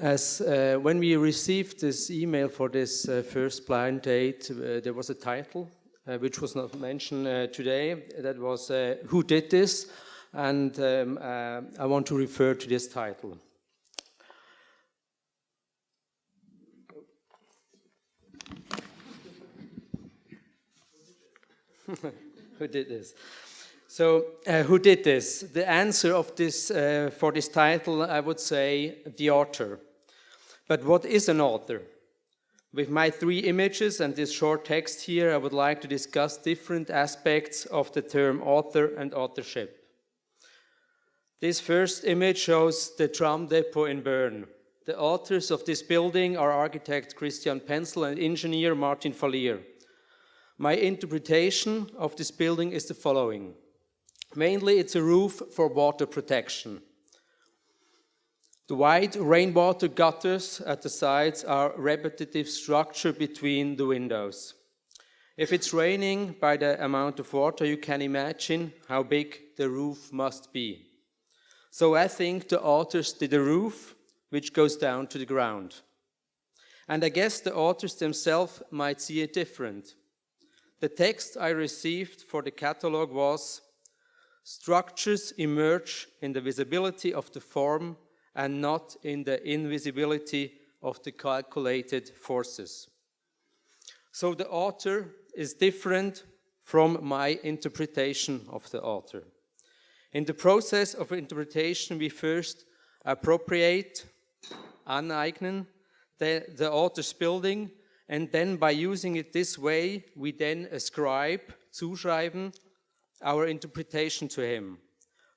When we received this email for this first blind date, there was a title which was not mentioned today. That was Who Did This? And I want to refer to this title. Who did this? So, who did this? The answer of this for this title, I would say, the author. But what is an author? With my 3 images and this short text here, I would like to discuss different aspects of the term author and authorship. This first image shows the tram depot in Bern. The authors of this building are architect Christian Penzel and engineer Martin Fallier. My interpretation of this building is the following. Mainly, it's a roof for water protection. The wide rainwater gutters at the sides are repetitive structure between the windows. If it's raining by the amount of water, you can imagine how big the roof must be. So I think the authors did a roof which goes down to the ground. And I guess the authors themselves might see it different. The text I received for the catalogue was, "Structures emerge in the visibility of the form and not in the invisibility of the calculated forces." So the author is different from my interpretation of the author. In the process of interpretation, we first appropriate, aneignen, the author's building, and then by using it this way, we then ascribe, zuschreiben, our interpretation to him.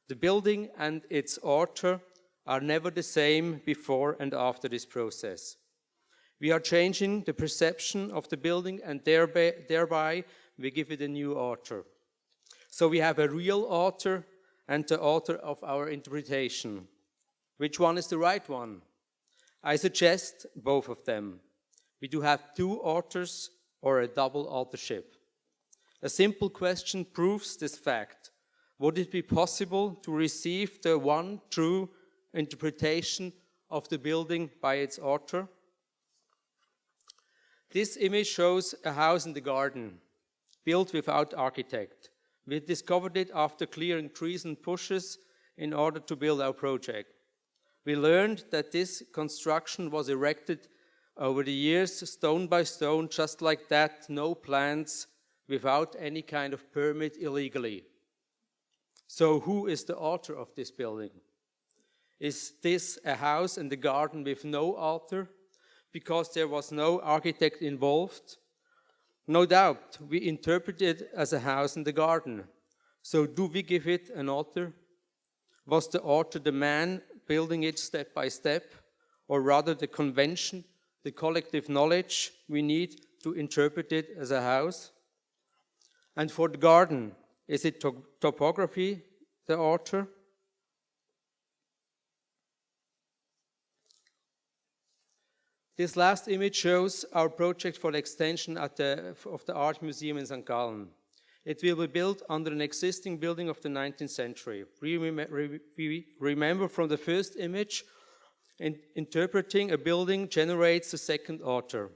The building and its author are never the same before and after this process. We are changing the perception of the building and thereby we give it a new author. So we have a real author and the author of our interpretation. Which one is the right one? I suggest both of them. We do have 2 authors or a double authorship. A simple question proves this fact. Would it be possible to receive the one true interpretation of the building by its author? This image shows a house in the garden, built without architect. We discovered it after clearing trees and bushes in order to build our project. We learned that this construction was erected over the years, stone by stone, just like that, no plans, without any kind of permit illegally. So who is the author of this building? Is this a house in the garden with no author because there was no architect involved? No doubt, we interpret it as a house in the garden. So do we give it an author? Was the author the man building it step by step, or rather the convention, the collective knowledge we need to interpret it as a house? And for the garden, is it topography, the author? This last image shows our project for the extension of the Art Museum in St. Gallen. It will be built under an existing building of the 19th century. We remember from the first image, interpreting a building generates a second author.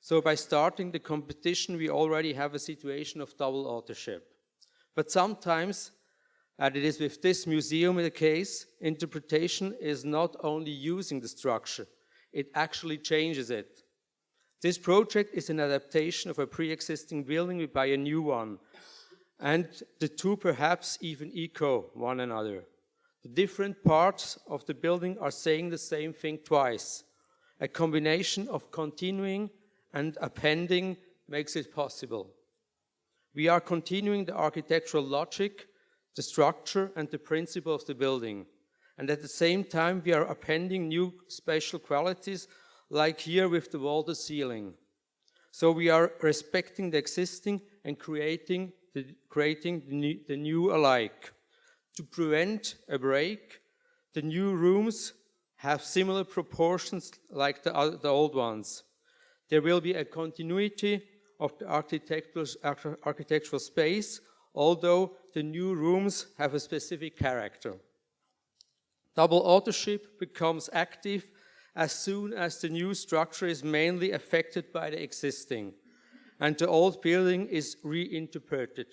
So by starting the competition, we already have a situation of double authorship. But sometimes, and it is with this museum the case, interpretation is not only using the structure, it actually changes it. This project is an adaptation of a pre-existing building by a new one, and the 2 perhaps even echo one another. The different parts of the building are saying the same thing twice. A combination of continuing and appending makes it possible. We are continuing the architectural logic, the structure and the principle of the building. And at the same time, we are appending new special qualities, like here with the wall to ceiling. So we are respecting the existing and creating the new alike. To prevent a break, the new rooms have similar proportions like the old ones. There will be a continuity of the architectural space, although the new rooms have a specific character. Double authorship becomes active as soon as the new structure is mainly affected by the existing and the old building is reinterpreted.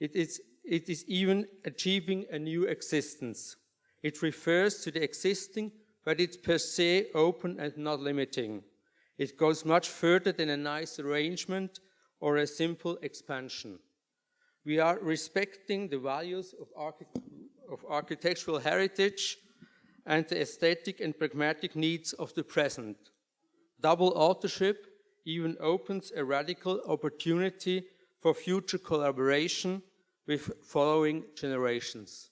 It is even achieving a new existence. It refers to the existing, but it's per se open and not limiting. It goes much further than a nice arrangement or a simple expansion. We are respecting the values of architectural heritage and the aesthetic and pragmatic needs of the present. Double authorship even opens a radical opportunity for future collaboration with following generations.